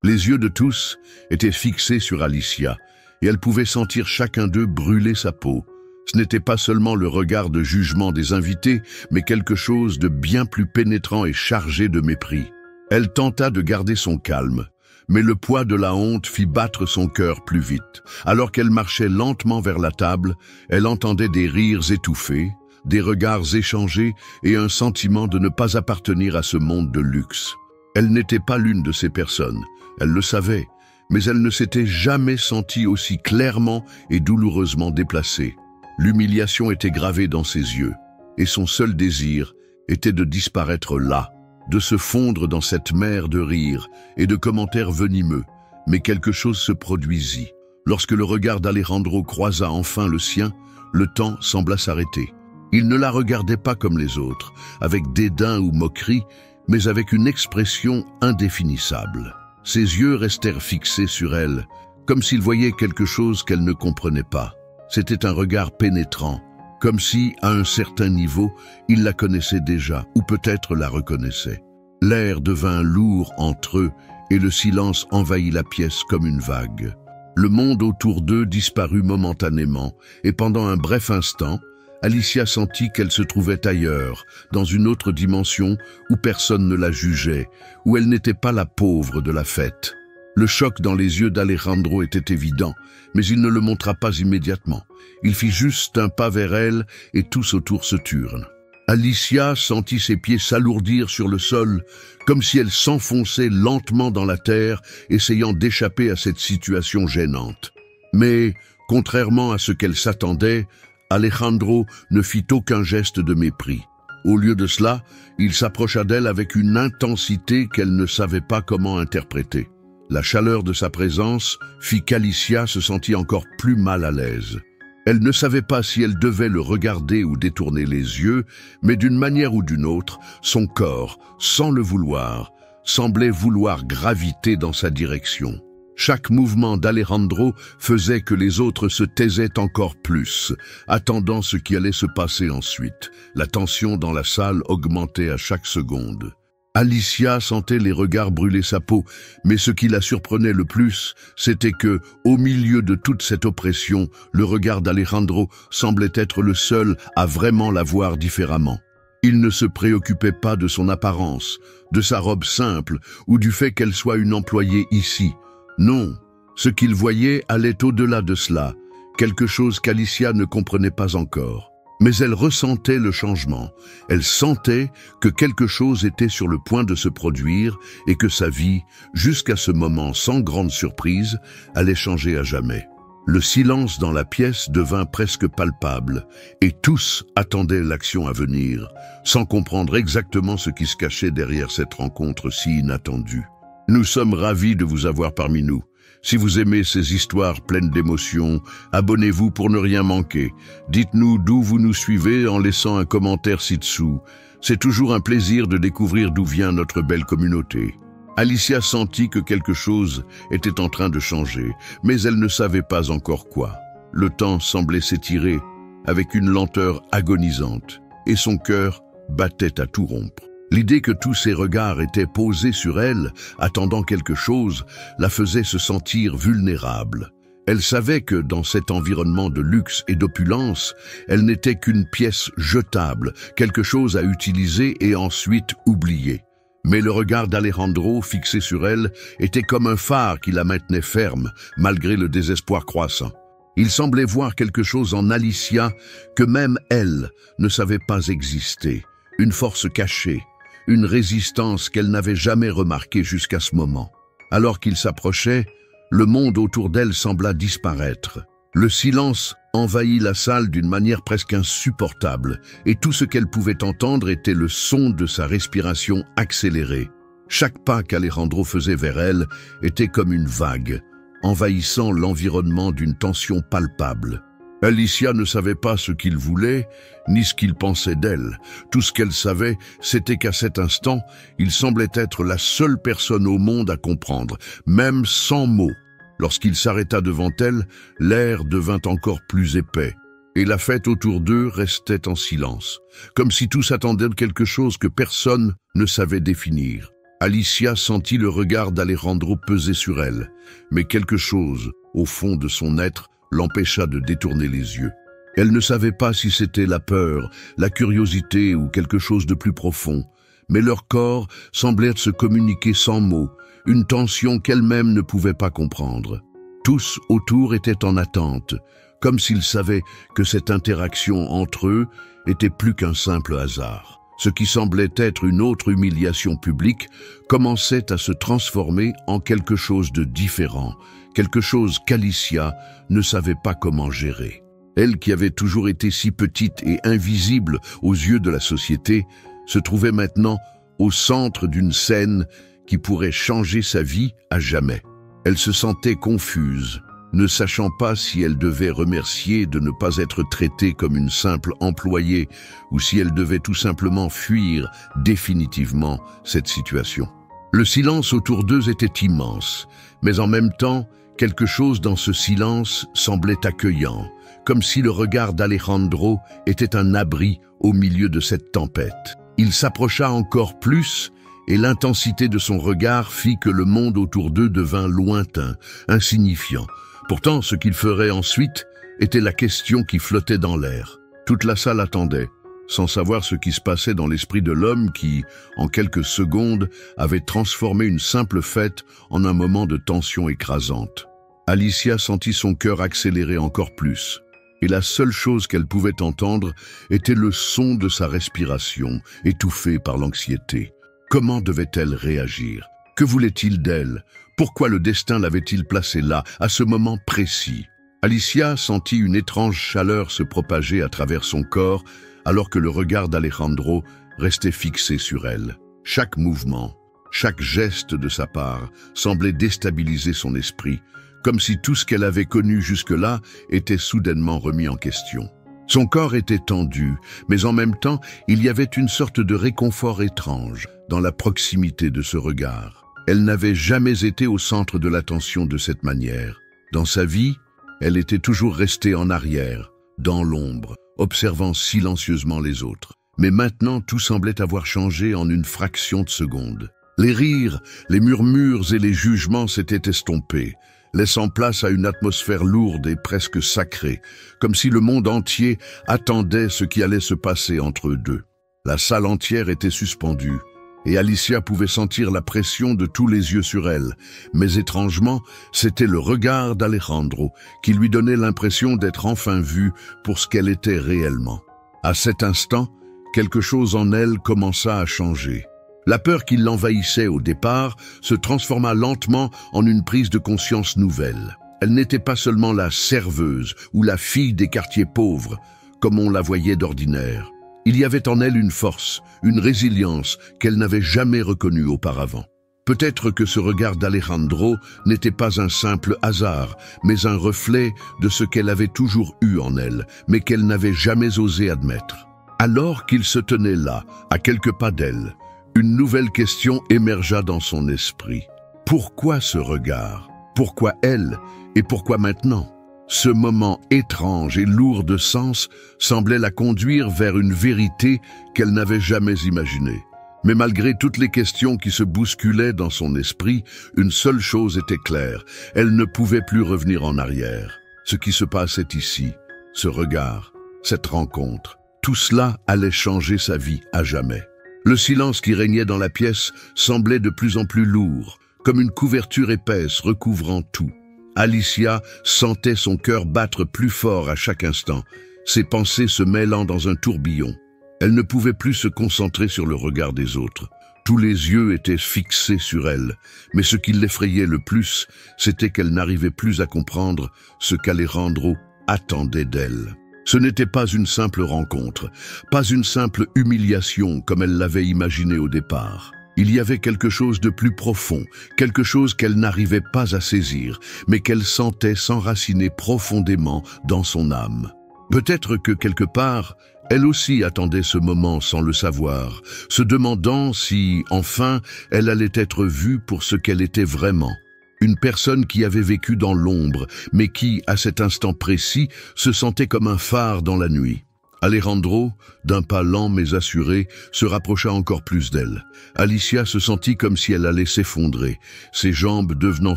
Les yeux de tous étaient fixés sur Alicia, et elle pouvait sentir chacun d'eux brûler sa peau. Ce n'était pas seulement le regard de jugement des invités, mais quelque chose de bien plus pénétrant et chargé de mépris. Elle tenta de garder son calme, mais le poids de la honte fit battre son cœur plus vite. Alors qu'elle marchait lentement vers la table, elle entendait des rires étouffés, des regards échangés et un sentiment de ne pas appartenir à ce monde de luxe. Elle n'était pas l'une de ces personnes, elle le savait, mais elle ne s'était jamais sentie aussi clairement et douloureusement déplacée. L'humiliation était gravée dans ses yeux, et son seul désir était de disparaître là, de se fondre dans cette mer de rires et de commentaires venimeux. Mais quelque chose se produisit. Lorsque le regard d'Alejandro croisa enfin le sien, le temps sembla s'arrêter. Il ne la regardait pas comme les autres, avec dédain ou moquerie, mais avec une expression indéfinissable. Ses yeux restèrent fixés sur elle, comme s'il voyait quelque chose qu'elle ne comprenait pas. C'était un regard pénétrant, comme si, à un certain niveau, il la connaissait déjà, ou peut-être la reconnaissait. L'air devint lourd entre eux, et le silence envahit la pièce comme une vague. Le monde autour d'eux disparut momentanément, et pendant un bref instant, Alicia sentit qu'elle se trouvait ailleurs, dans une autre dimension où personne ne la jugeait, où elle n'était pas la pauvre de la fête. Le choc dans les yeux d'Alejandro était évident, mais il ne le montra pas immédiatement. Il fit juste un pas vers elle et tous autour se turent. Alicia sentit ses pieds s'alourdir sur le sol, comme si elle s'enfonçait lentement dans la terre, essayant d'échapper à cette situation gênante. Mais, contrairement à ce qu'elle s'attendait, Alejandro ne fit aucun geste de mépris. Au lieu de cela, il s'approcha d'elle avec une intensité qu'elle ne savait pas comment interpréter. La chaleur de sa présence fit qu'Alicia se sentit encore plus mal à l'aise. Elle ne savait pas si elle devait le regarder ou détourner les yeux, mais d'une manière ou d'une autre, son corps, sans le vouloir, semblait vouloir graviter dans sa direction. Chaque mouvement d'Alejandro faisait que les autres se taisaient encore plus, attendant ce qui allait se passer ensuite. La tension dans la salle augmentait à chaque seconde. Alicia sentait les regards brûler sa peau, mais ce qui la surprenait le plus, c'était que, au milieu de toute cette oppression, le regard d'Alejandro semblait être le seul à vraiment la voir différemment. Il ne se préoccupait pas de son apparence, de sa robe simple ou du fait qu'elle soit une employée ici. Non, ce qu'il voyait allait au-delà de cela, quelque chose qu'Alicia ne comprenait pas encore. Mais elle ressentait le changement, elle sentait que quelque chose était sur le point de se produire et que sa vie, jusqu'à ce moment sans grande surprise, allait changer à jamais. Le silence dans la pièce devint presque palpable et tous attendaient l'action à venir, sans comprendre exactement ce qui se cachait derrière cette rencontre si inattendue. Nous sommes ravis de vous avoir parmi nous. Si vous aimez ces histoires pleines d'émotions, abonnez-vous pour ne rien manquer. Dites-nous d'où vous nous suivez en laissant un commentaire ci-dessous. C'est toujours un plaisir de découvrir d'où vient notre belle communauté. Alicia sentit que quelque chose était en train de changer, mais elle ne savait pas encore quoi. Le temps semblait s'étirer avec une lenteur agonisante, et son cœur battait à tout rompre. L'idée que tous ces regards étaient posés sur elle, attendant quelque chose, la faisait se sentir vulnérable. Elle savait que, dans cet environnement de luxe et d'opulence, elle n'était qu'une pièce jetable, quelque chose à utiliser et ensuite oublier. Mais le regard d'Alejandro fixé sur elle était comme un phare qui la maintenait ferme, malgré le désespoir croissant. Il semblait voir quelque chose en Alicia que même elle ne savait pas exister, une force cachée, une résistance qu'elle n'avait jamais remarquée jusqu'à ce moment. Alors qu'il s'approchait, le monde autour d'elle sembla disparaître. Le silence envahit la salle d'une manière presque insupportable, et tout ce qu'elle pouvait entendre était le son de sa respiration accélérée. Chaque pas qu'Alejandro faisait vers elle était comme une vague, envahissant l'environnement d'une tension palpable. Alicia ne savait pas ce qu'il voulait, ni ce qu'il pensait d'elle. Tout ce qu'elle savait, c'était qu'à cet instant, il semblait être la seule personne au monde à comprendre, même sans mots. Lorsqu'il s'arrêta devant elle, l'air devint encore plus épais, et la fête autour d'eux restait en silence, comme si tous attendaient quelque chose que personne ne savait définir. Alicia sentit le regard d'Alejandro peser sur elle, mais quelque chose, au fond de son être, l'empêcha de détourner les yeux. Elle ne savait pas si c'était la peur, la curiosité ou quelque chose de plus profond, mais leur corps semblait se communiquer sans mots, une tension qu'elle-même ne pouvait pas comprendre. Tous autour étaient en attente, comme s'ils savaient que cette interaction entre eux était plus qu'un simple hasard. Ce qui semblait être une autre humiliation publique commençait à se transformer en quelque chose de différent, quelque chose qu'Alicia ne savait pas comment gérer. Elle, qui avait toujours été si petite et invisible aux yeux de la société, se trouvait maintenant au centre d'une scène qui pourrait changer sa vie à jamais. Elle se sentait confuse, ne sachant pas si elle devait remercier de ne pas être traitée comme une simple employée ou si elle devait tout simplement fuir définitivement cette situation. Le silence autour d'eux était immense, mais en même temps, quelque chose dans ce silence semblait accueillant, comme si le regard d'Alejandro était un abri au milieu de cette tempête. Il s'approcha encore plus et l'intensité de son regard fit que le monde autour d'eux devint lointain, insignifiant. Pourtant, ce qu'il ferait ensuite était la question qui flottait dans l'air. Toute la salle attendait, sans savoir ce qui se passait dans l'esprit de l'homme qui, en quelques secondes, avait transformé une simple fête en un moment de tension écrasante. Alicia sentit son cœur accélérer encore plus, et la seule chose qu'elle pouvait entendre était le son de sa respiration, étouffée par l'anxiété. Comment devait-elle réagir? Que voulait-il d'elle? Pourquoi le destin l'avait-il placée là, à ce moment précis? Alicia sentit une étrange chaleur se propager à travers son corps, alors que le regard d'Alejandro restait fixé sur elle. Chaque mouvement, chaque geste de sa part semblait déstabiliser son esprit, comme si tout ce qu'elle avait connu jusque-là était soudainement remis en question. Son corps était tendu, mais en même temps, il y avait une sorte de réconfort étrange dans la proximité de ce regard. Elle n'avait jamais été au centre de l'attention de cette manière. Dans sa vie, elle était toujours restée en arrière, dans l'ombre, observant silencieusement les autres. Mais maintenant, tout semblait avoir changé en une fraction de seconde. Les rires, les murmures et les jugements s'étaient estompés, laissant place à une atmosphère lourde et presque sacrée, comme si le monde entier attendait ce qui allait se passer entre eux deux. La salle entière était suspendue, et Alicia pouvait sentir la pression de tous les yeux sur elle, mais étrangement, c'était le regard d'Alejandro qui lui donnait l'impression d'être enfin vue pour ce qu'elle était réellement. À cet instant, quelque chose en elle commença à changer. La peur qui l'envahissait au départ se transforma lentement en une prise de conscience nouvelle. Elle n'était pas seulement la serveuse ou la fille des quartiers pauvres, comme on la voyait d'ordinaire. Il y avait en elle une force, une résilience qu'elle n'avait jamais reconnue auparavant. Peut-être que ce regard d'Alejandro n'était pas un simple hasard, mais un reflet de ce qu'elle avait toujours eu en elle, mais qu'elle n'avait jamais osé admettre. Alors qu'il se tenait là, à quelques pas d'elle, une nouvelle question émergea dans son esprit. Pourquoi ce regard? Pourquoi elle? Et pourquoi maintenant? Ce moment étrange et lourd de sens semblait la conduire vers une vérité qu'elle n'avait jamais imaginée. Mais malgré toutes les questions qui se bousculaient dans son esprit, une seule chose était claire, elle ne pouvait plus revenir en arrière. Ce qui se passait ici, ce regard, cette rencontre, tout cela allait changer sa vie à jamais. Le silence qui régnait dans la pièce semblait de plus en plus lourd, comme une couverture épaisse recouvrant tout. Alicia sentait son cœur battre plus fort à chaque instant, ses pensées se mêlant dans un tourbillon. Elle ne pouvait plus se concentrer sur le regard des autres. Tous les yeux étaient fixés sur elle, mais ce qui l'effrayait le plus, c'était qu'elle n'arrivait plus à comprendre ce qu'Alejandro attendait d'elle. Ce n'était pas une simple rencontre, pas une simple humiliation comme elle l'avait imaginé au départ. Il y avait quelque chose de plus profond, quelque chose qu'elle n'arrivait pas à saisir, mais qu'elle sentait s'enraciner profondément dans son âme. Peut-être que quelque part, elle aussi attendait ce moment sans le savoir, se demandant si, enfin, elle allait être vue pour ce qu'elle était vraiment. Une personne qui avait vécu dans l'ombre, mais qui, à cet instant précis, se sentait comme un phare dans la nuit. Alejandro, d'un pas lent mais assuré, se rapprocha encore plus d'elle. Alicia se sentit comme si elle allait s'effondrer, ses jambes devenant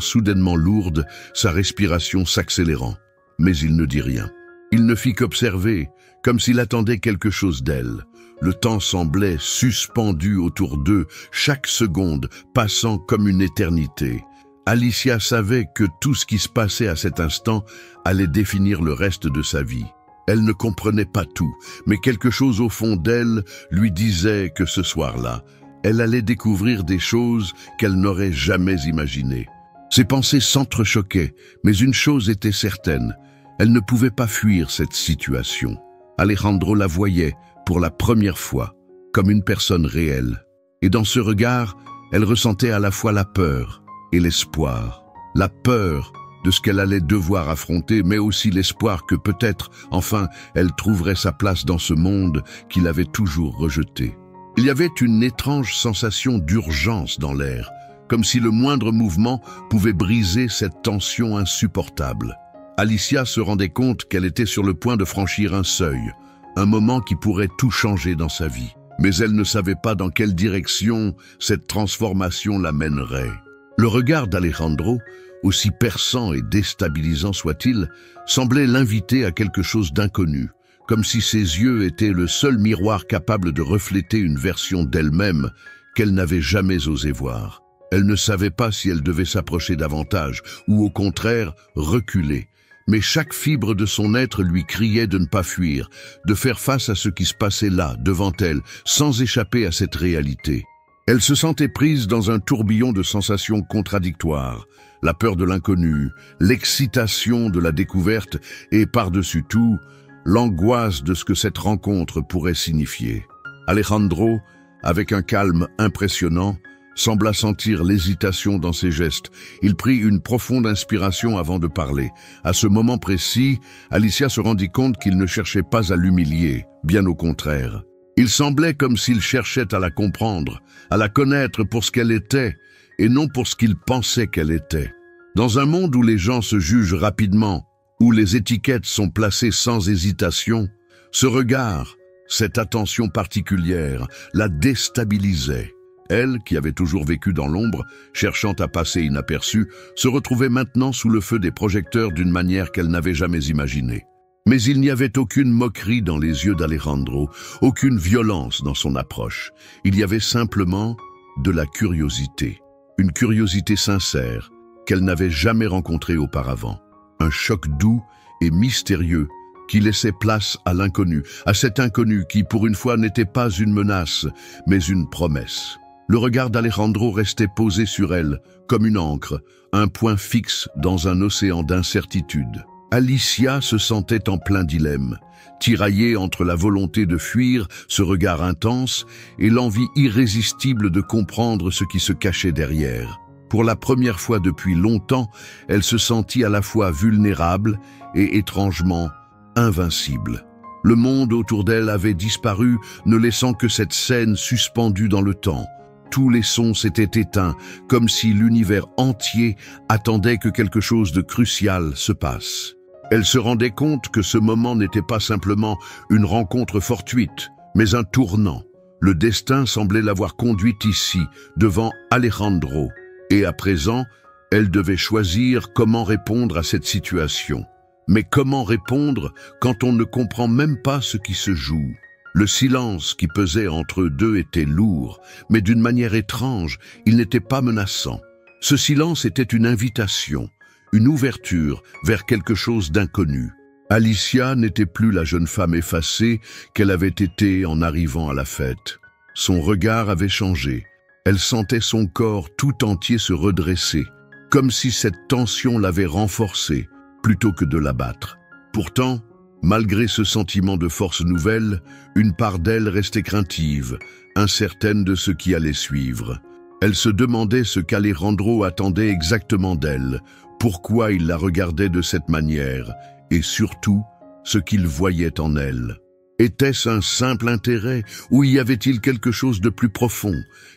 soudainement lourdes, sa respiration s'accélérant. Mais il ne dit rien. Il ne fit qu'observer, comme s'il attendait quelque chose d'elle. Le temps semblait suspendu autour d'eux, chaque seconde passant comme une éternité. Alicia savait que tout ce qui se passait à cet instant allait définir le reste de sa vie. Elle ne comprenait pas tout, mais quelque chose au fond d'elle lui disait que ce soir-là, elle allait découvrir des choses qu'elle n'aurait jamais imaginées. Ses pensées s'entrechoquaient, mais une chose était certaine, elle ne pouvait pas fuir cette situation. Alejandro la voyait, pour la première fois, comme une personne réelle. Et dans ce regard, elle ressentait à la fois la peur et l'espoir. La peur de ce qu'elle allait devoir affronter, mais aussi l'espoir que peut-être, enfin, elle trouverait sa place dans ce monde qu'il avait toujours rejeté. Il y avait une étrange sensation d'urgence dans l'air, comme si le moindre mouvement pouvait briser cette tension insupportable. Alicia se rendait compte qu'elle était sur le point de franchir un seuil, un moment qui pourrait tout changer dans sa vie. Mais elle ne savait pas dans quelle direction cette transformation l'amènerait. Le regard d'Alejandro, aussi perçant et déstabilisant soit-il, semblait l'inviter à quelque chose d'inconnu, comme si ses yeux étaient le seul miroir capable de refléter une version d'elle-même qu'elle n'avait jamais osé voir. Elle ne savait pas si elle devait s'approcher davantage ou au contraire reculer. Mais chaque fibre de son être lui criait de ne pas fuir, de faire face à ce qui se passait là, devant elle, sans échapper à cette réalité. Elle se sentait prise dans un tourbillon de sensations contradictoires, la peur de l'inconnu, l'excitation de la découverte et, par-dessus tout, l'angoisse de ce que cette rencontre pourrait signifier. Alejandro, avec un calme impressionnant, sembla sentir l'hésitation dans ses gestes. Il prit une profonde inspiration avant de parler. À ce moment précis, Alicia se rendit compte qu'il ne cherchait pas à l'humilier, bien au contraire. Il semblait comme s'il cherchait à la comprendre, à la connaître pour ce qu'elle était, et non pour ce qu'il pensait qu'elle était. Dans un monde où les gens se jugent rapidement, où les étiquettes sont placées sans hésitation, ce regard, cette attention particulière, la déstabilisait. Elle, qui avait toujours vécu dans l'ombre, cherchant à passer inaperçue, se retrouvait maintenant sous le feu des projecteurs d'une manière qu'elle n'avait jamais imaginée. Mais il n'y avait aucune moquerie dans les yeux d'Alejandro, aucune violence dans son approche. Il y avait simplement de la curiosité, une curiosité sincère qu'elle n'avait jamais rencontrée auparavant. Un choc doux et mystérieux qui laissait place à l'inconnu, à cet inconnu qui, pour une fois, n'était pas une menace, mais une promesse. Le regard d'Alejandro restait posé sur elle, comme une encre, un point fixe dans un océan d'incertitude. Alicia se sentait en plein dilemme, tiraillée entre la volonté de fuir ce regard intense et l'envie irrésistible de comprendre ce qui se cachait derrière. Pour la première fois depuis longtemps, elle se sentit à la fois vulnérable et étrangement invincible. Le monde autour d'elle avait disparu, ne laissant que cette scène suspendue dans le temps. Tous les sons s'étaient éteints, comme si l'univers entier attendait que quelque chose de crucial se passe. Elle se rendait compte que ce moment n'était pas simplement une rencontre fortuite, mais un tournant. Le destin semblait l'avoir conduite ici, devant Alejandro. Et à présent, elle devait choisir comment répondre à cette situation. Mais comment répondre quand on ne comprend même pas ce qui se joue? Le silence qui pesait entre eux deux était lourd, mais d'une manière étrange, il n'était pas menaçant. Ce silence était une invitation, une ouverture vers quelque chose d'inconnu. Alicia n'était plus la jeune femme effacée qu'elle avait été en arrivant à la fête. Son regard avait changé. Elle sentait son corps tout entier se redresser, comme si cette tension l'avait renforcée, plutôt que de l'abattre. Pourtant, malgré ce sentiment de force nouvelle, une part d'elle restait craintive, incertaine de ce qui allait suivre. Elle se demandait ce qu'Alejandro attendait exactement d'elle, pourquoi il la regardait de cette manière, et surtout, ce qu'il voyait en elle. Était-ce un simple intérêt, ou y avait-il quelque chose de plus profond,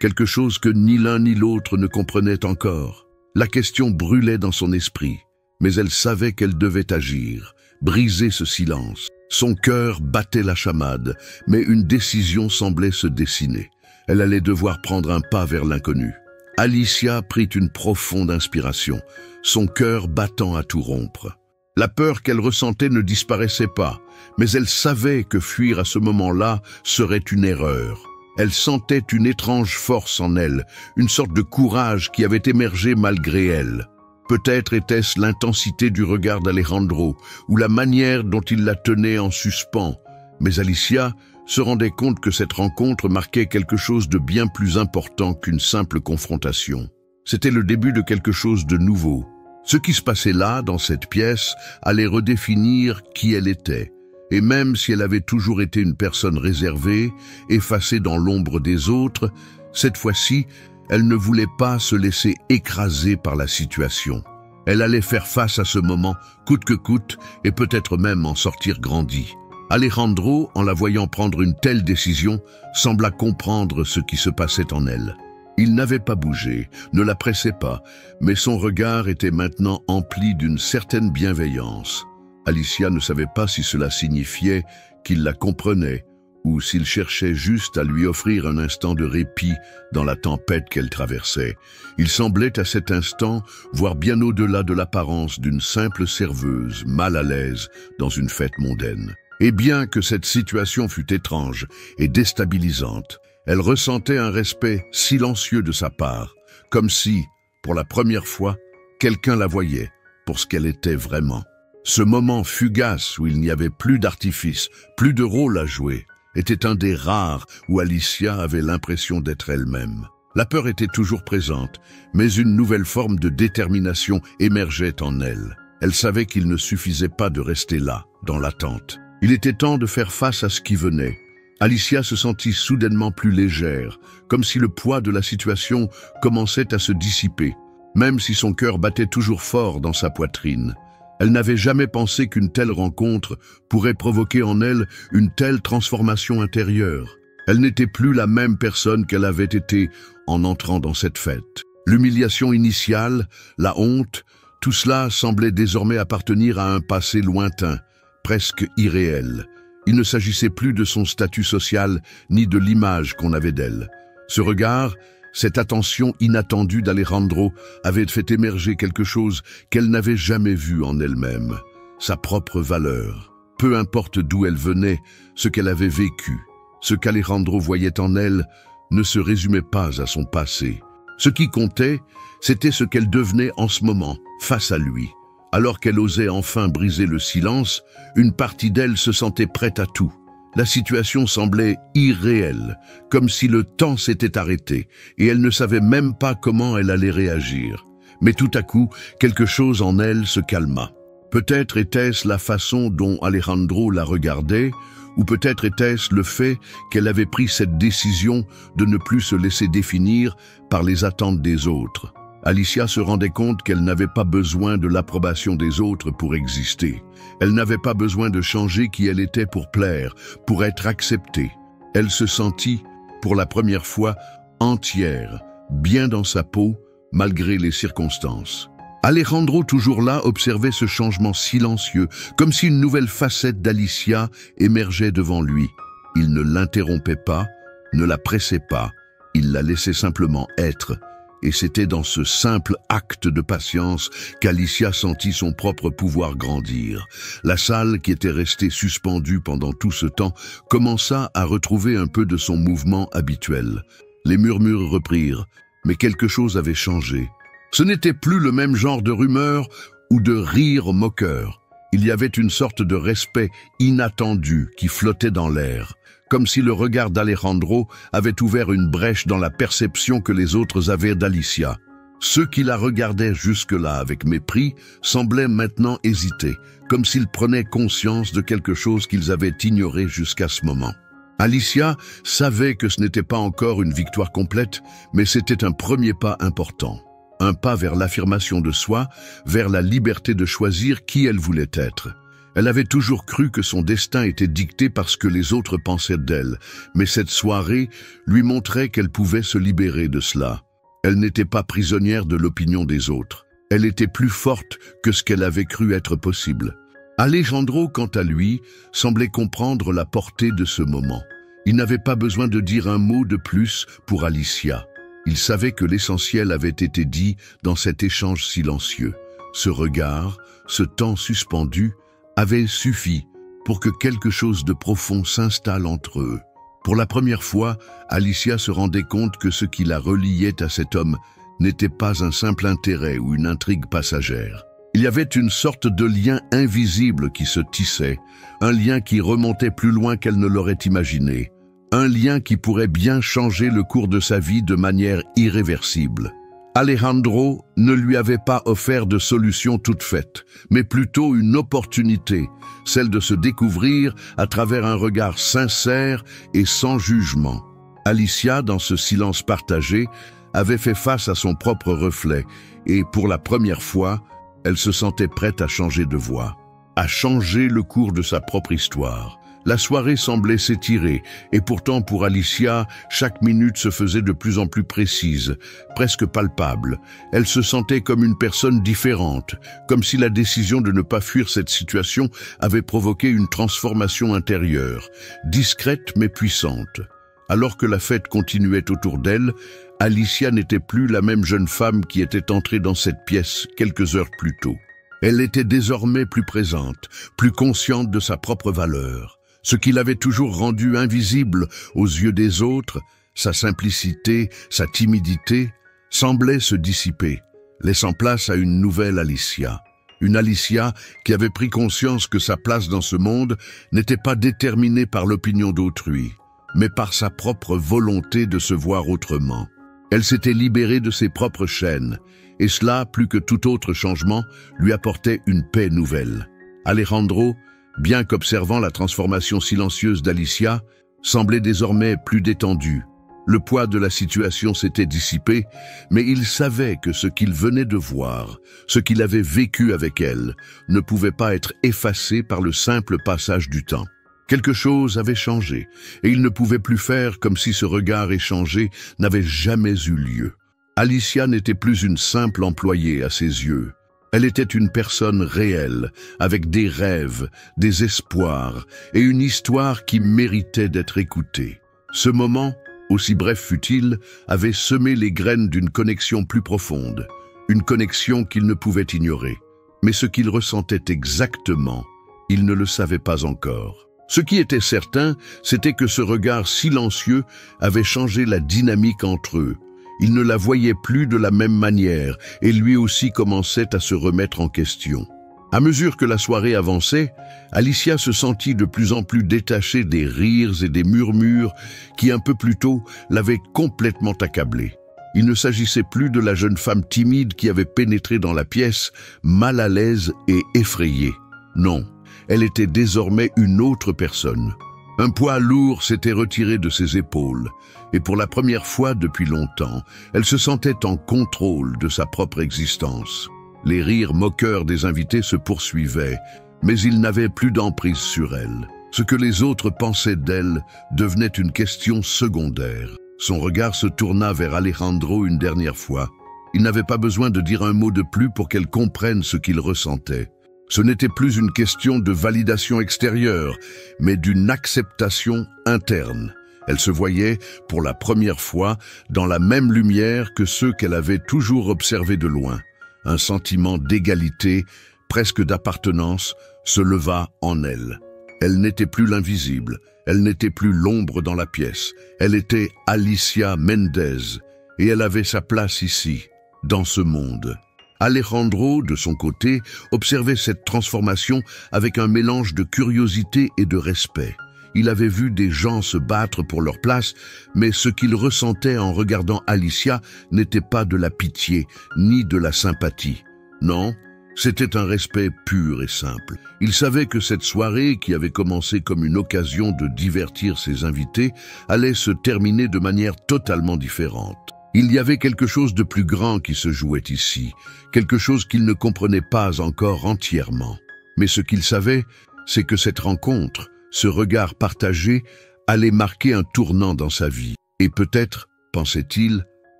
quelque chose que ni l'un ni l'autre ne comprenaient encore? La question brûlait dans son esprit, mais elle savait qu'elle devait agir, briser ce silence. Son cœur battait la chamade, mais une décision semblait se dessiner. Elle allait devoir prendre un pas vers l'inconnu. Alicia prit une profonde inspiration, son cœur battant à tout rompre. La peur qu'elle ressentait ne disparaissait pas, mais elle savait que fuir à ce moment-là serait une erreur. Elle sentait une étrange force en elle, une sorte de courage qui avait émergé malgré elle. Peut-être était-ce l'intensité du regard d'Alejandro ou la manière dont il la tenait en suspens, mais Alicia se rendait compte que cette rencontre marquait quelque chose de bien plus important qu'une simple confrontation. C'était le début de quelque chose de nouveau. Ce qui se passait là, dans cette pièce, allait redéfinir qui elle était. Et même si elle avait toujours été une personne réservée, effacée dans l'ombre des autres, cette fois-ci, elle ne voulait pas se laisser écraser par la situation. Elle allait faire face à ce moment, coûte que coûte, et peut-être même en sortir grandie. Alejandro, en la voyant prendre une telle décision, sembla comprendre ce qui se passait en elle. Il n'avait pas bougé, ne la pressait pas, mais son regard était maintenant empli d'une certaine bienveillance. Alicia ne savait pas si cela signifiait qu'il la comprenait ou s'il cherchait juste à lui offrir un instant de répit dans la tempête qu'elle traversait. Il semblait à cet instant voir bien au-delà de l'apparence d'une simple serveuse mal à l'aise dans une fête mondaine. Et bien que cette situation fût étrange et déstabilisante, elle ressentait un respect silencieux de sa part, comme si, pour la première fois, quelqu'un la voyait pour ce qu'elle était vraiment. Ce moment fugace où il n'y avait plus d'artifice, plus de rôle à jouer, était un des rares où Alicia avait l'impression d'être elle-même. La peur était toujours présente, mais une nouvelle forme de détermination émergeait en elle. Elle savait qu'il ne suffisait pas de rester là, dans l'attente. Il était temps de faire face à ce qui venait. Alicia se sentit soudainement plus légère, comme si le poids de la situation commençait à se dissiper, même si son cœur battait toujours fort dans sa poitrine. Elle n'avait jamais pensé qu'une telle rencontre pourrait provoquer en elle une telle transformation intérieure. Elle n'était plus la même personne qu'elle avait été en entrant dans cette fête. L'humiliation initiale, la honte, tout cela semblait désormais appartenir à un passé lointain, presque irréel. Il ne s'agissait plus de son statut social ni de l'image qu'on avait d'elle. Ce regard, cette attention inattendue d'Alejandro avait fait émerger quelque chose qu'elle n'avait jamais vu en elle-même, sa propre valeur. Peu importe d'où elle venait, ce qu'elle avait vécu, ce qu'Alejandro voyait en elle ne se résumait pas à son passé. Ce qui comptait, c'était ce qu'elle devenait en ce moment, face à lui. Alors qu'elle osait enfin briser le silence, une partie d'elle se sentait prête à tout. La situation semblait irréelle, comme si le temps s'était arrêté, et elle ne savait même pas comment elle allait réagir. Mais tout à coup, quelque chose en elle se calma. Peut-être était-ce la façon dont Alejandro la regardait, ou peut-être était-ce le fait qu'elle avait pris cette décision de ne plus se laisser définir par les attentes des autres. Alicia se rendait compte qu'elle n'avait pas besoin de l'approbation des autres pour exister. Elle n'avait pas besoin de changer qui elle était pour plaire, pour être acceptée. Elle se sentit, pour la première fois, entière, bien dans sa peau, malgré les circonstances. Alejandro, toujours là, observait ce changement silencieux, comme si une nouvelle facette d'Alicia émergeait devant lui. Il ne l'interrompait pas, ne la pressait pas, il la laissait simplement être. Et c'était dans ce simple acte de patience qu'Alicia sentit son propre pouvoir grandir. La salle, qui était restée suspendue pendant tout ce temps, commença à retrouver un peu de son mouvement habituel. Les murmures reprirent, mais quelque chose avait changé. Ce n'était plus le même genre de rumeurs ou de rires moqueurs. Il y avait une sorte de respect inattendu qui flottait dans l'air, comme si le regard d'Alejandro avait ouvert une brèche dans la perception que les autres avaient d'Alicia. Ceux qui la regardaient jusque-là avec mépris semblaient maintenant hésiter, comme s'ils prenaient conscience de quelque chose qu'ils avaient ignoré jusqu'à ce moment. Alicia savait que ce n'était pas encore une victoire complète, mais c'était un premier pas important. Un pas vers l'affirmation de soi, vers la liberté de choisir qui elle voulait être. Elle avait toujours cru que son destin était dicté par ce que les autres pensaient d'elle, mais cette soirée lui montrait qu'elle pouvait se libérer de cela. Elle n'était pas prisonnière de l'opinion des autres. Elle était plus forte que ce qu'elle avait cru être possible. Alejandro, quant à lui, semblait comprendre la portée de ce moment. Il n'avait pas besoin de dire un mot de plus pour Alicia. Il savait que l'essentiel avait été dit dans cet échange silencieux. Ce regard, ce temps suspendu, avait suffi pour que quelque chose de profond s'installe entre eux. Pour la première fois, Alicia se rendait compte que ce qui la reliait à cet homme n'était pas un simple intérêt ou une intrigue passagère. Il y avait une sorte de lien invisible qui se tissait, un lien qui remontait plus loin qu'elle ne l'aurait imaginé, un lien qui pourrait bien changer le cours de sa vie de manière irréversible. Alejandro ne lui avait pas offert de solution toute faite, mais plutôt une opportunité, celle de se découvrir à travers un regard sincère et sans jugement. Alicia, dans ce silence partagé, avait fait face à son propre reflet et, pour la première fois, elle se sentait prête à changer de voie, à changer le cours de sa propre histoire. La soirée semblait s'étirer, et pourtant pour Alicia, chaque minute se faisait de plus en plus précise, presque palpable. Elle se sentait comme une personne différente, comme si la décision de ne pas fuir cette situation avait provoqué une transformation intérieure, discrète mais puissante. Alors que la fête continuait autour d'elle, Alicia n'était plus la même jeune femme qui était entrée dans cette pièce quelques heures plus tôt. Elle était désormais plus présente, plus consciente de sa propre valeur. Ce qui l'avait toujours rendue invisible aux yeux des autres, sa simplicité, sa timidité, semblait se dissiper, laissant place à une nouvelle Alicia. Une Alicia qui avait pris conscience que sa place dans ce monde n'était pas déterminée par l'opinion d'autrui, mais par sa propre volonté de se voir autrement. Elle s'était libérée de ses propres chaînes, et cela, plus que tout autre changement, lui apportait une paix nouvelle. Alejandro, bien qu'observant la transformation silencieuse d'Alicia, semblait désormais plus détendu. Le poids de la situation s'était dissipé, mais il savait que ce qu'il venait de voir, ce qu'il avait vécu avec elle, ne pouvait pas être effacé par le simple passage du temps. Quelque chose avait changé, et il ne pouvait plus faire comme si ce regard échangé n'avait jamais eu lieu. Alicia n'était plus une simple employée à ses yeux. Elle était une personne réelle, avec des rêves, des espoirs et une histoire qui méritait d'être écoutée. Ce moment, aussi bref fut-il, avait semé les graines d'une connexion plus profonde, une connexion qu'il ne pouvait ignorer. Mais ce qu'il ressentait exactement, il ne le savait pas encore. Ce qui était certain, c'était que ce regard silencieux avait changé la dynamique entre eux. Il ne la voyait plus de la même manière et lui aussi commençait à se remettre en question. À mesure que la soirée avançait, Alicia se sentit de plus en plus détachée des rires et des murmures qui, un peu plus tôt, l'avaient complètement accablée. Il ne s'agissait plus de la jeune femme timide qui avait pénétré dans la pièce, mal à l'aise et effrayée. Non, elle était désormais une autre personne. Un poids lourd s'était retiré de ses épaules, et pour la première fois depuis longtemps, elle se sentait en contrôle de sa propre existence. Les rires moqueurs des invités se poursuivaient, mais ils n'avaient plus d'emprise sur elle. Ce que les autres pensaient d'elle devenait une question secondaire. Son regard se tourna vers Alejandro une dernière fois. Il n'avait pas besoin de dire un mot de plus pour qu'elle comprenne ce qu'il ressentait. Ce n'était plus une question de validation extérieure, mais d'une acceptation interne. Elle se voyait, pour la première fois, dans la même lumière que ceux qu'elle avait toujours observés de loin. Un sentiment d'égalité, presque d'appartenance, se leva en elle. Elle n'était plus l'invisible, elle n'était plus l'ombre dans la pièce. Elle était Alicia Mendez, et elle avait sa place ici, dans ce monde. Alejandro, de son côté, observait cette transformation avec un mélange de curiosité et de respect. Il avait vu des gens se battre pour leur place, mais ce qu'il ressentait en regardant Alicia n'était pas de la pitié, ni de la sympathie. Non, c'était un respect pur et simple. Il savait que cette soirée, qui avait commencé comme une occasion de divertir ses invités, allait se terminer de manière totalement différente. Il y avait quelque chose de plus grand qui se jouait ici, quelque chose qu'il ne comprenait pas encore entièrement. Mais ce qu'il savait, c'est que cette rencontre, ce regard partagé, allait marquer un tournant dans sa vie. Et peut-être, pensait-il,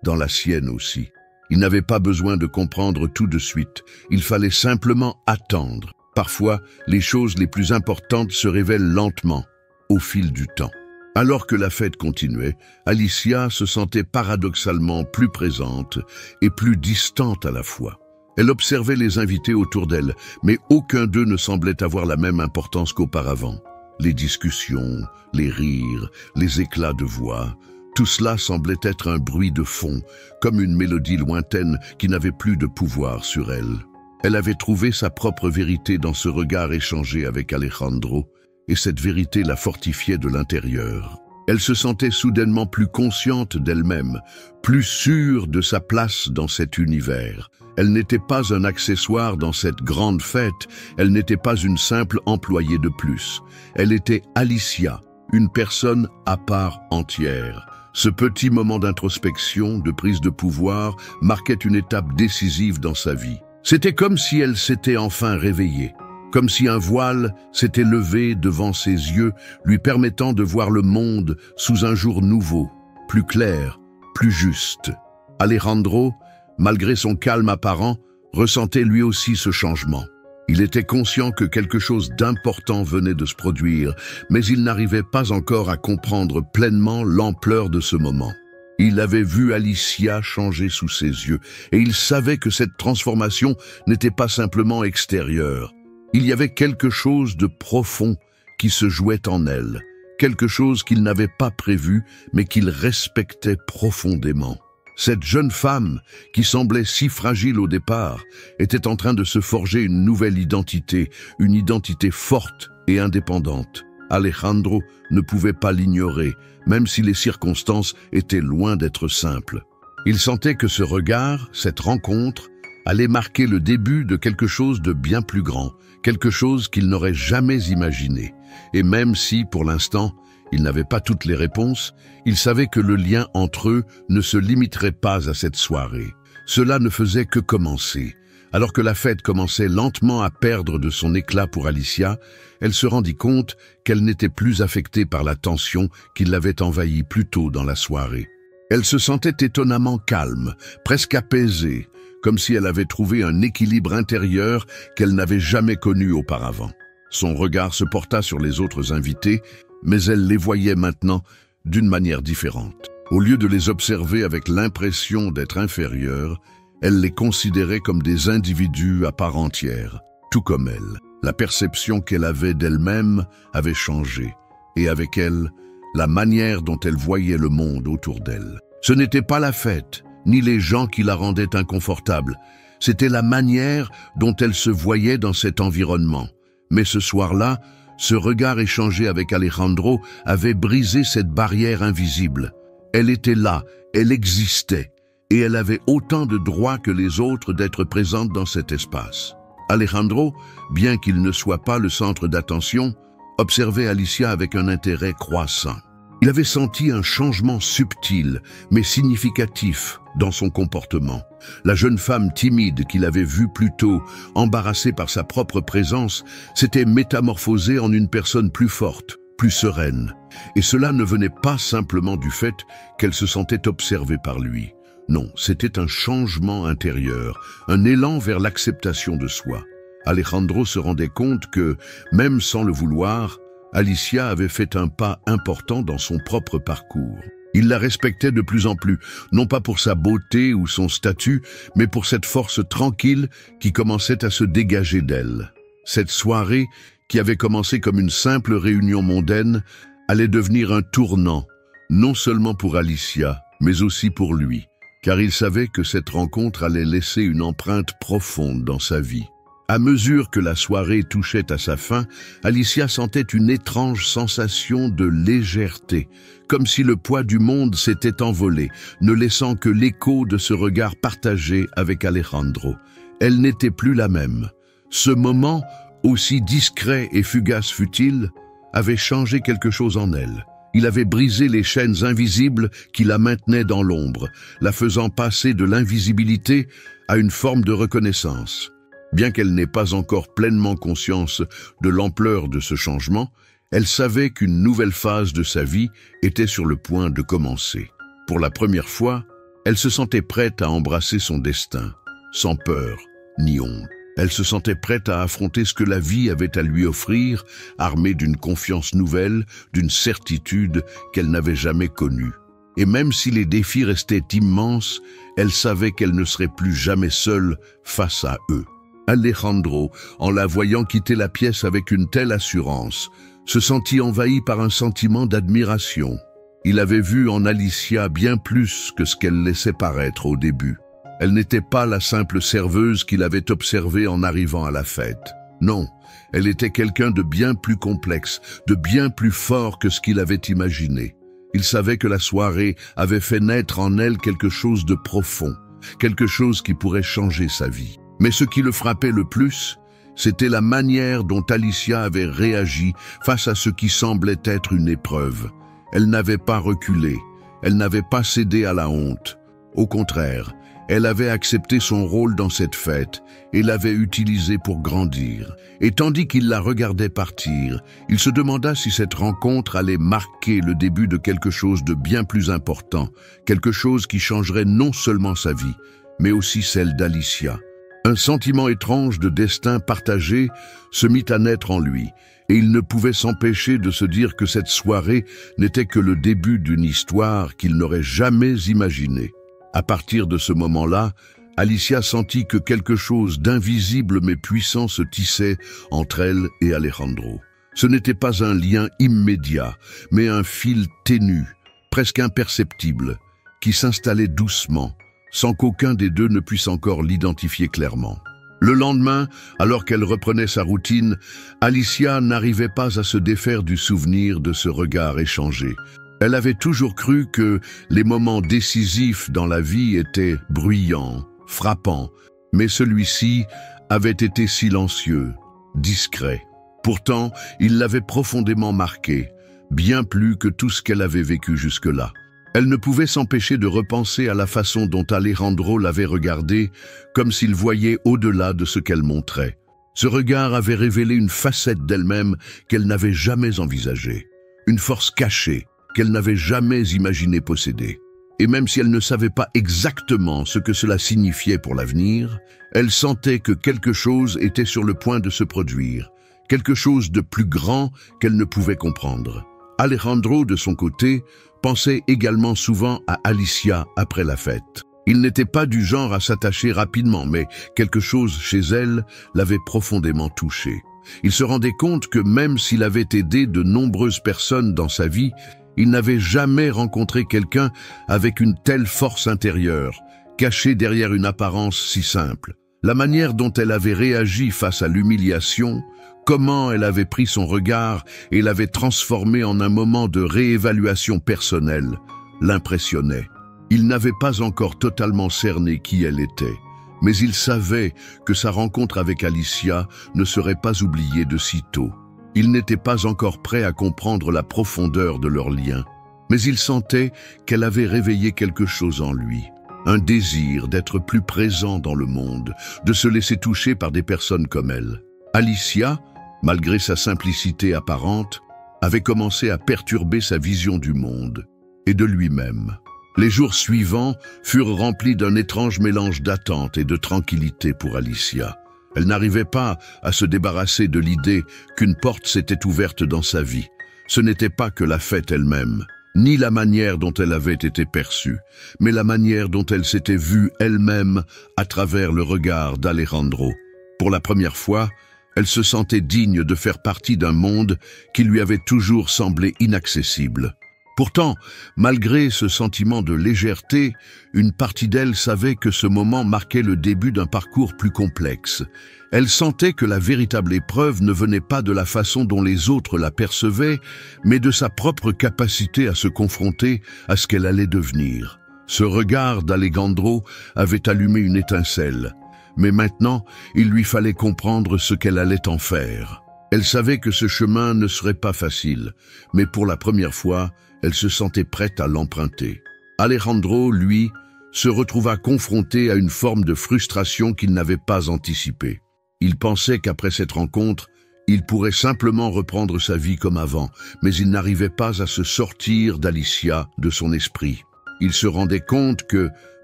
dans la sienne aussi. Il n'avait pas besoin de comprendre tout de suite, il fallait simplement attendre. Parfois, les choses les plus importantes se révèlent lentement, au fil du temps. Alors que la fête continuait, Alicia se sentait paradoxalement plus présente et plus distante à la fois. Elle observait les invités autour d'elle, mais aucun d'eux ne semblait avoir la même importance qu'auparavant. Les discussions, les rires, les éclats de voix, tout cela semblait être un bruit de fond, comme une mélodie lointaine qui n'avait plus de pouvoir sur elle. Elle avait trouvé sa propre vérité dans ce regard échangé avec Alejandro, et cette vérité la fortifiait de l'intérieur. Elle se sentait soudainement plus consciente d'elle-même, plus sûre de sa place dans cet univers. Elle n'était pas un accessoire dans cette grande fête, elle n'était pas une simple employée de plus. Elle était Alicia, une personne à part entière. Ce petit moment d'introspection, de prise de pouvoir, marquait une étape décisive dans sa vie. C'était comme si elle s'était enfin réveillée, comme si un voile s'était levé devant ses yeux, lui permettant de voir le monde sous un jour nouveau, plus clair, plus juste. Alejandro, malgré son calme apparent, ressentait lui aussi ce changement. Il était conscient que quelque chose d'important venait de se produire, mais il n'arrivait pas encore à comprendre pleinement l'ampleur de ce moment. Il avait vu Alicia changer sous ses yeux, et il savait que cette transformation n'était pas simplement extérieure. Il y avait quelque chose de profond qui se jouait en elle, quelque chose qu'il n'avait pas prévu, mais qu'il respectait profondément. Cette jeune femme, qui semblait si fragile au départ, était en train de se forger une nouvelle identité, une identité forte et indépendante. Alejandro ne pouvait pas l'ignorer, même si les circonstances étaient loin d'être simples. Il sentait que ce regard, cette rencontre, allait marquer le début de quelque chose de bien plus grand, quelque chose qu'il n'aurait jamais imaginé. Et même si, pour l'instant, il n'avait pas toutes les réponses, il savait que le lien entre eux ne se limiterait pas à cette soirée. Cela ne faisait que commencer. Alors que la fête commençait lentement à perdre de son éclat pour Alicia, elle se rendit compte qu'elle n'était plus affectée par la tension qui l'avait envahie plus tôt dans la soirée. Elle se sentait étonnamment calme, presque apaisée, comme si elle avait trouvé un équilibre intérieur qu'elle n'avait jamais connu auparavant. Son regard se porta sur les autres invités, mais elle les voyait maintenant d'une manière différente. Au lieu de les observer avec l'impression d'être inférieure, elle les considérait comme des individus à part entière, tout comme elle. La perception qu'elle avait d'elle-même avait changé, et avec elle, la manière dont elle voyait le monde autour d'elle. Ce n'était pas la fête, ni les gens qui la rendaient inconfortable, c'était la manière dont elle se voyait dans cet environnement. Mais ce soir-là, ce regard échangé avec Alejandro avait brisé cette barrière invisible. Elle était là, elle existait, et elle avait autant de droits que les autres d'être présente dans cet espace. Alejandro, bien qu'il ne soit pas le centre d'attention, observait Alicia avec un intérêt croissant. Il avait senti un changement subtil, mais significatif, dans son comportement. La jeune femme timide qu'il avait vue plus tôt, embarrassée par sa propre présence, s'était métamorphosée en une personne plus forte, plus sereine. Et cela ne venait pas simplement du fait qu'elle se sentait observée par lui. Non, c'était un changement intérieur, un élan vers l'acceptation de soi. Alejandro se rendait compte que, même sans le vouloir, Alicia avait fait un pas important dans son propre parcours. Il la respectait de plus en plus, non pas pour sa beauté ou son statut, mais pour cette force tranquille qui commençait à se dégager d'elle. Cette soirée, qui avait commencé comme une simple réunion mondaine, allait devenir un tournant, non seulement pour Alicia, mais aussi pour lui, car il savait que cette rencontre allait laisser une empreinte profonde dans sa vie. À mesure que la soirée touchait à sa fin, Alicia sentait une étrange sensation de légèreté, comme si le poids du monde s'était envolé, ne laissant que l'écho de ce regard partagé avec Alejandro. Elle n'était plus la même. Ce moment, aussi discret et fugace fut-il, avait changé quelque chose en elle. Il avait brisé les chaînes invisibles qui la maintenaient dans l'ombre, la faisant passer de l'invisibilité à une forme de reconnaissance. Bien qu'elle n'ait pas encore pleinement conscience de l'ampleur de ce changement, elle savait qu'une nouvelle phase de sa vie était sur le point de commencer. Pour la première fois, elle se sentait prête à embrasser son destin, sans peur ni honte. Elle se sentait prête à affronter ce que la vie avait à lui offrir, armée d'une confiance nouvelle, d'une certitude qu'elle n'avait jamais connue. Et même si les défis restaient immenses, elle savait qu'elle ne serait plus jamais seule face à eux. Alejandro, en la voyant quitter la pièce avec une telle assurance, se sentit envahi par un sentiment d'admiration. Il avait vu en Alicia bien plus que ce qu'elle laissait paraître au début. Elle n'était pas la simple serveuse qu'il avait observée en arrivant à la fête. Non, elle était quelqu'un de bien plus complexe, de bien plus fort que ce qu'il avait imaginé. Il savait que la soirée avait fait naître en elle quelque chose de profond, quelque chose qui pourrait changer sa vie. Mais ce qui le frappait le plus, c'était la manière dont Alicia avait réagi face à ce qui semblait être une épreuve. Elle n'avait pas reculé, elle n'avait pas cédé à la honte. Au contraire, elle avait accepté son rôle dans cette fête et l'avait utilisé pour grandir. Et tandis qu'il la regardait partir, il se demanda si cette rencontre allait marquer le début de quelque chose de bien plus important, quelque chose qui changerait non seulement sa vie, mais aussi celle d'Alicia. Un sentiment étrange de destin partagé se mit à naître en lui, et il ne pouvait s'empêcher de se dire que cette soirée n'était que le début d'une histoire qu'il n'aurait jamais imaginée. À partir de ce moment-là, Alicia sentit que quelque chose d'invisible mais puissant se tissait entre elle et Alejandro. Ce n'était pas un lien immédiat, mais un fil ténu, presque imperceptible, qui s'installait doucement, sans qu'aucun des deux ne puisse encore l'identifier clairement. Le lendemain, alors qu'elle reprenait sa routine, Alicia n'arrivait pas à se défaire du souvenir de ce regard échangé. Elle avait toujours cru que les moments décisifs dans la vie étaient bruyants, frappants, mais celui-ci avait été silencieux, discret. Pourtant, il l'avait profondément marquée, bien plus que tout ce qu'elle avait vécu jusque-là. Elle ne pouvait s'empêcher de repenser à la façon dont Alejandro l'avait regardée, comme s'il voyait au-delà de ce qu'elle montrait. Ce regard avait révélé une facette d'elle-même qu'elle n'avait jamais envisagée, une force cachée qu'elle n'avait jamais imaginé posséder. Et même si elle ne savait pas exactement ce que cela signifiait pour l'avenir, elle sentait que quelque chose était sur le point de se produire, quelque chose de plus grand qu'elle ne pouvait comprendre. Alejandro, de son côté, pensait également souvent à Alicia après la fête. Il n'était pas du genre à s'attacher rapidement, mais quelque chose chez elle l'avait profondément touché. Il se rendait compte que même s'il avait aidé de nombreuses personnes dans sa vie, il n'avait jamais rencontré quelqu'un avec une telle force intérieure, cachée derrière une apparence si simple. La manière dont elle avait réagi face à l'humiliation, comment elle avait pris son regard et l'avait transformé en un moment de réévaluation personnelle, l'impressionnait. Il n'avait pas encore totalement cerné qui elle était, mais il savait que sa rencontre avec Alicia ne serait pas oubliée de sitôt. Il n'était pas encore prêt à comprendre la profondeur de leur lien, mais il sentait qu'elle avait réveillé quelque chose en lui. Un désir d'être plus présent dans le monde, de se laisser toucher par des personnes comme elle. Alicia, malgré sa simplicité apparente, avait commencé à perturber sa vision du monde et de lui-même. Les jours suivants furent remplis d'un étrange mélange d'attente et de tranquillité pour Alicia. Elle n'arrivait pas à se débarrasser de l'idée qu'une porte s'était ouverte dans sa vie. Ce n'était pas que la fête elle-même, ni la manière dont elle avait été perçue, mais la manière dont elle s'était vue elle-même à travers le regard d'Alejandro. Pour la première fois, elle se sentait digne de faire partie d'un monde qui lui avait toujours semblé inaccessible. Pourtant, malgré ce sentiment de légèreté, une partie d'elle savait que ce moment marquait le début d'un parcours plus complexe. Elle sentait que la véritable épreuve ne venait pas de la façon dont les autres la percevaient, mais de sa propre capacité à se confronter à ce qu'elle allait devenir. Ce regard d'Alejandro avait allumé une étincelle, mais maintenant, il lui fallait comprendre ce qu'elle allait en faire. Elle savait que ce chemin ne serait pas facile, mais pour la première fois, elle se sentait prête à l'emprunter. Alejandro, lui, se retrouva confronté à une forme de frustration qu'il n'avait pas anticipée. Il pensait qu'après cette rencontre, il pourrait simplement reprendre sa vie comme avant, mais il n'arrivait pas à se sortir d'Alicia, de son esprit. Il se rendait compte que,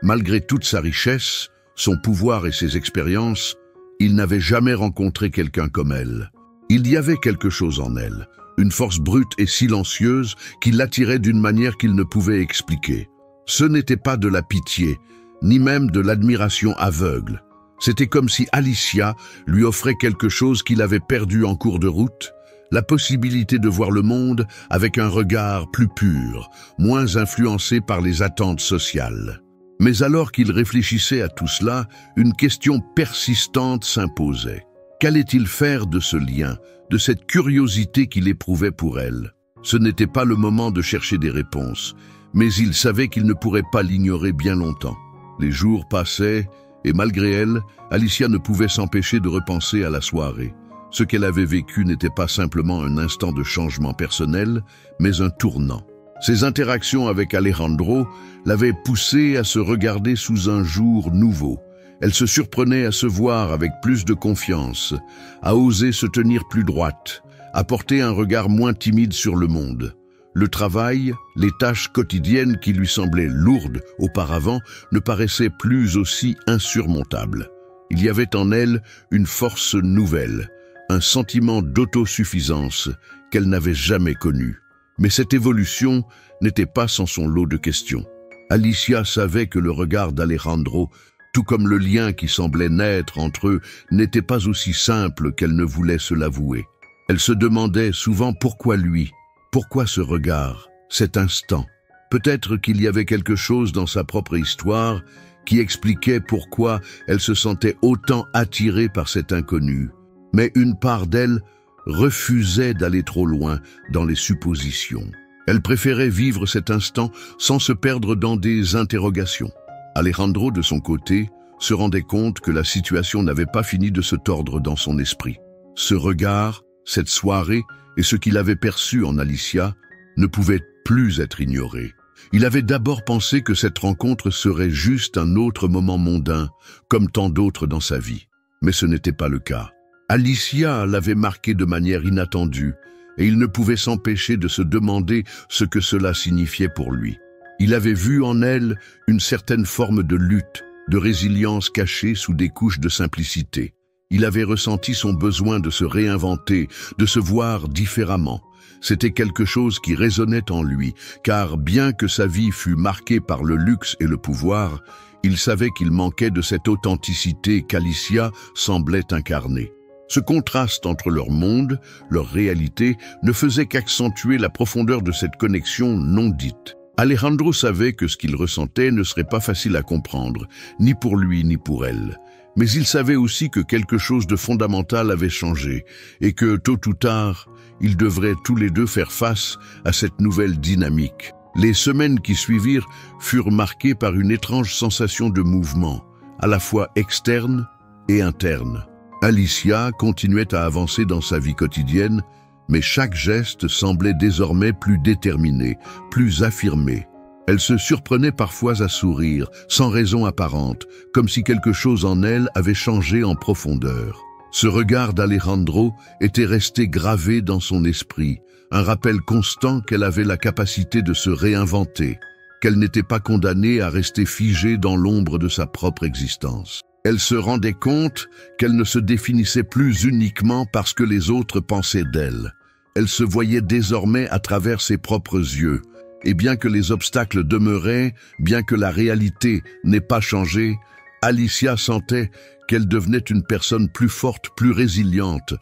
malgré toute sa richesse, son pouvoir et ses expériences, Il n'avait jamais rencontré quelqu'un comme elle. Il y avait quelque chose en elle, une force brute et silencieuse qui l'attirait d'une manière qu'il ne pouvait expliquer. Ce n'était pas de la pitié, ni même de l'admiration aveugle. C'était comme si Alicia lui offrait quelque chose qu'il avait perdu en cours de route, la possibilité de voir le monde avec un regard plus pur, moins influencé par les attentes sociales. Mais alors qu'il réfléchissait à tout cela, une question persistante s'imposait. Qu'allait-il faire de ce lien, de cette curiosité qu'il éprouvait pour elle? Ce n'était pas le moment de chercher des réponses, mais il savait qu'il ne pourrait pas l'ignorer bien longtemps. Les jours passaient, et malgré elle, Alicia ne pouvait s'empêcher de repenser à la soirée. Ce qu'elle avait vécu n'était pas simplement un instant de changement personnel, mais un tournant. Ses interactions avec Alejandro l'avaient poussée à se regarder sous un jour nouveau. Elle se surprenait à se voir avec plus de confiance, à oser se tenir plus droite, à porter un regard moins timide sur le monde. Le travail, les tâches quotidiennes qui lui semblaient lourdes auparavant, ne paraissaient plus aussi insurmontables. Il y avait en elle une force nouvelle, un sentiment d'autosuffisance qu'elle n'avait jamais connu. Mais cette évolution n'était pas sans son lot de questions. Alicia savait que le regard d'Alejandro, tout comme le lien qui semblait naître entre eux, n'était pas aussi simple qu'elle ne voulait se l'avouer. Elle se demandait souvent pourquoi lui, pourquoi ce regard, cet instant. Peut-être qu'il y avait quelque chose dans sa propre histoire qui expliquait pourquoi elle se sentait autant attirée par cet inconnu. Mais une part d'elle refusait d'aller trop loin dans les suppositions. Elle préférait vivre cet instant sans se perdre dans des interrogations. Alejandro, de son côté, se rendait compte que la situation n'avait pas fini de se tordre dans son esprit. Ce regard, cette soirée et ce qu'il avait perçu en Alicia ne pouvaient plus être ignorés. Il avait d'abord pensé que cette rencontre serait juste un autre moment mondain, comme tant d'autres dans sa vie. Mais ce n'était pas le cas. Alicia l'avait marqué de manière inattendue, et il ne pouvait s'empêcher de se demander ce que cela signifiait pour lui. Il avait vu en elle une certaine forme de lutte, de résilience cachée sous des couches de simplicité. Il avait ressenti son besoin de se réinventer, de se voir différemment. C'était quelque chose qui résonnait en lui, car bien que sa vie fût marquée par le luxe et le pouvoir, il savait qu'il manquait de cette authenticité qu'Alicia semblait incarner. Ce contraste entre leur monde, leur réalité, ne faisait qu'accentuer la profondeur de cette connexion non dite. Alejandro savait que ce qu'il ressentait ne serait pas facile à comprendre, ni pour lui ni pour elle. Mais il savait aussi que quelque chose de fondamental avait changé, et que, tôt ou tard, ils devraient tous les deux faire face à cette nouvelle dynamique. Les semaines qui suivirent furent marquées par une étrange sensation de mouvement, à la fois externe et interne. Alicia continuait à avancer dans sa vie quotidienne, mais chaque geste semblait désormais plus déterminé, plus affirmé. Elle se surprenait parfois à sourire, sans raison apparente, comme si quelque chose en elle avait changé en profondeur. Ce regard d'Alejandro était resté gravé dans son esprit, un rappel constant qu'elle avait la capacité de se réinventer, qu'elle n'était pas condamnée à rester figée dans l'ombre de sa propre existence. Elle se rendait compte qu'elle ne se définissait plus uniquement parce que les autres pensaient d'elle. Elle se voyait désormais à travers ses propres yeux, et bien que les obstacles demeuraient, bien que la réalité n'ait pas changé, Alicia sentait qu'elle devenait une personne plus forte, plus résiliente.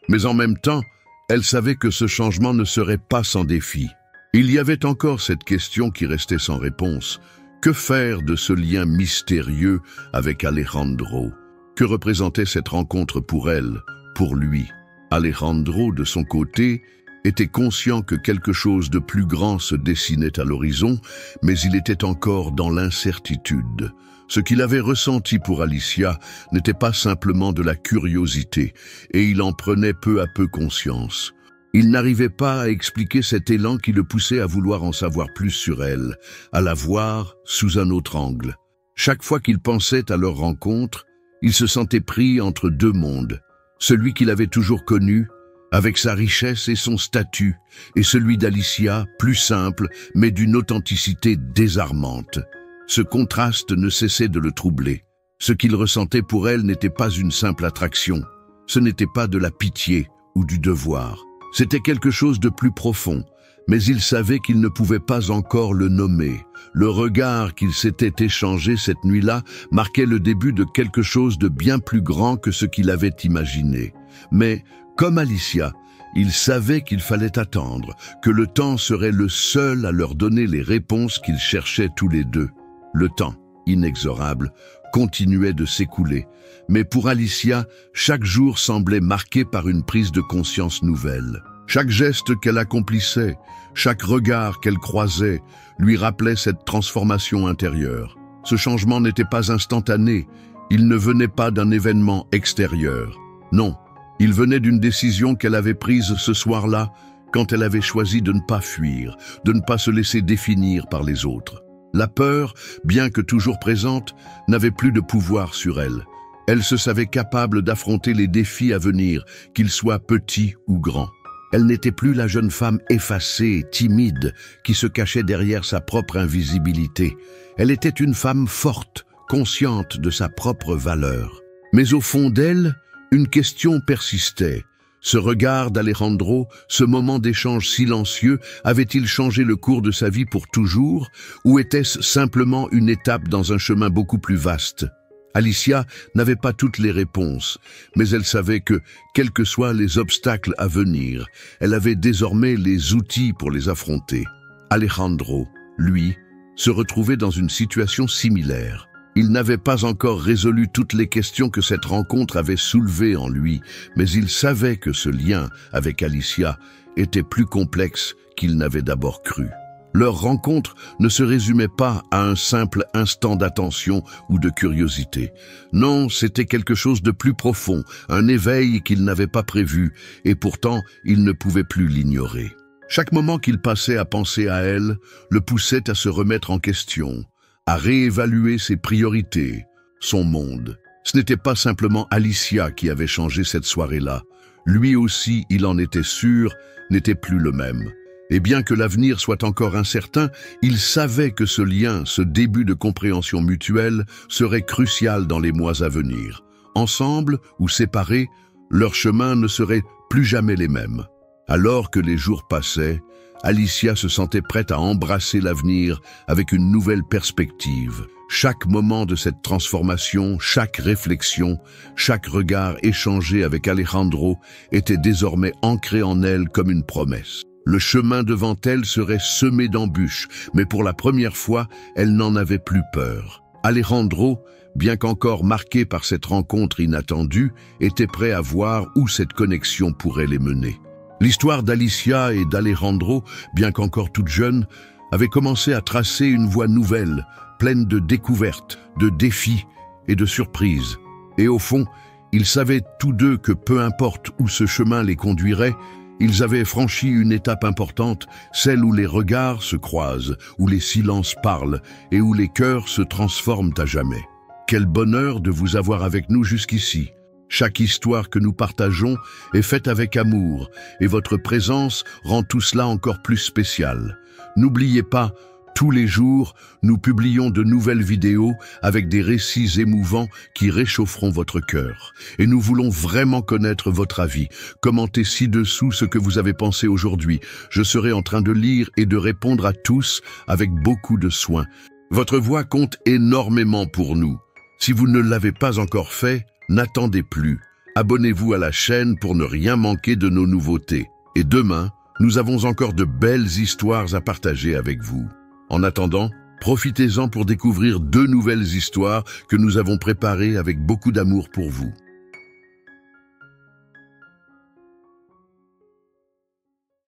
Mais en même temps, elle savait que ce changement ne serait pas sans défi. Il y avait encore cette question qui restait sans réponse. Que faire de ce lien mystérieux avec Alejandro? Que représentait cette rencontre pour elle, pour lui? Alejandro, de son côté, était conscient que quelque chose de plus grand se dessinait à l'horizon, mais il était encore dans l'incertitude. Ce qu'il avait ressenti pour Alicia n'était pas simplement de la curiosité, et il en prenait peu à peu conscience. Il n'arrivait pas à expliquer cet élan qui le poussait à vouloir en savoir plus sur elle, à la voir sous un autre angle. Chaque fois qu'il pensait à leur rencontre, il se sentait pris entre deux mondes, celui qu'il avait toujours connu, avec sa richesse et son statut, et celui d'Alicia, plus simple, mais d'une authenticité désarmante. Ce contraste ne cessait de le troubler. Ce qu'il ressentait pour elle n'était pas une simple attraction. Ce n'était pas de la pitié ou du devoir. C'était quelque chose de plus profond, mais il savait qu'il ne pouvait pas encore le nommer. Le regard qu'ils s'étaient échangé cette nuit-là marquait le début de quelque chose de bien plus grand que ce qu'il avait imaginé. Mais, comme Alicia, il savait qu'il fallait attendre, que le temps serait le seul à leur donner les réponses qu'ils cherchaient tous les deux. Le temps, inexorable, continuait de s'écouler, mais pour Alicia, chaque jour semblait marqué par une prise de conscience nouvelle. Chaque geste qu'elle accomplissait, chaque regard qu'elle croisait, lui rappelait cette transformation intérieure. Ce changement n'était pas instantané, il ne venait pas d'un événement extérieur. Non, il venait d'une décision qu'elle avait prise ce soir-là, quand elle avait choisi de ne pas fuir, de ne pas se laisser définir par les autres. La peur, bien que toujours présente, n'avait plus de pouvoir sur elle. Elle se savait capable d'affronter les défis à venir, qu'ils soient petits ou grands. Elle n'était plus la jeune femme effacée, timide, qui se cachait derrière sa propre invisibilité. Elle était une femme forte, consciente de sa propre valeur. Mais au fond d'elle, une question persistait. Ce regard d'Alejandro, ce moment d'échange silencieux, avait-il changé le cours de sa vie pour toujours, ou était-ce simplement une étape dans un chemin beaucoup plus vaste? Alicia n'avait pas toutes les réponses, mais elle savait que, quels que soient les obstacles à venir, elle avait désormais les outils pour les affronter. Alejandro, lui, se retrouvait dans une situation similaire. Il n'avait pas encore résolu toutes les questions que cette rencontre avait soulevées en lui, mais il savait que ce lien avec Alicia était plus complexe qu'il n'avait d'abord cru. Leur rencontre ne se résumait pas à un simple instant d'attention ou de curiosité. Non, c'était quelque chose de plus profond, un éveil qu'il n'avait pas prévu, et pourtant il ne pouvait plus l'ignorer. Chaque moment qu'il passait à penser à elle le poussait à se remettre en question, à réévaluer ses priorités, son monde. Ce n'était pas simplement Alicia qui avait changé cette soirée-là. Lui aussi, il en était sûr, n'était plus le même. Et bien que l'avenir soit encore incertain, il savait que ce lien, ce début de compréhension mutuelle, serait crucial dans les mois à venir. Ensemble ou séparés, leurs chemins ne seraient plus jamais les mêmes. Alors que les jours passaient, Alicia se sentait prête à embrasser l'avenir avec une nouvelle perspective. Chaque moment de cette transformation, chaque réflexion, chaque regard échangé avec Alejandro était désormais ancré en elle comme une promesse. Le chemin devant elle serait semé d'embûches, mais pour la première fois, elle n'en avait plus peur. Alejandro, bien qu'encore marqué par cette rencontre inattendue, était prêt à voir où cette connexion pourrait les mener. L'histoire d'Alicia et d'Alejandro, bien qu'encore toute jeune, avait commencé à tracer une voie nouvelle, pleine de découvertes, de défis et de surprises. Et au fond, ils savaient tous deux que peu importe où ce chemin les conduirait, ils avaient franchi une étape importante, celle où les regards se croisent, où les silences parlent et où les cœurs se transforment à jamais. Quel bonheur de vous avoir avec nous jusqu'ici. Chaque histoire que nous partageons est faite avec amour et votre présence rend tout cela encore plus spécial. N'oubliez pas, tous les jours, nous publions de nouvelles vidéos avec des récits émouvants qui réchaufferont votre cœur. Et nous voulons vraiment connaître votre avis. Commentez ci-dessous ce que vous avez pensé aujourd'hui. Je serai en train de lire et de répondre à tous avec beaucoup de soin. Votre voix compte énormément pour nous. Si vous ne l'avez pas encore fait, n'attendez plus. Abonnez-vous à la chaîne pour ne rien manquer de nos nouveautés. Et demain, nous avons encore de belles histoires à partager avec vous. En attendant, profitez-en pour découvrir 2 nouvelles histoires que nous avons préparées avec beaucoup d'amour pour vous.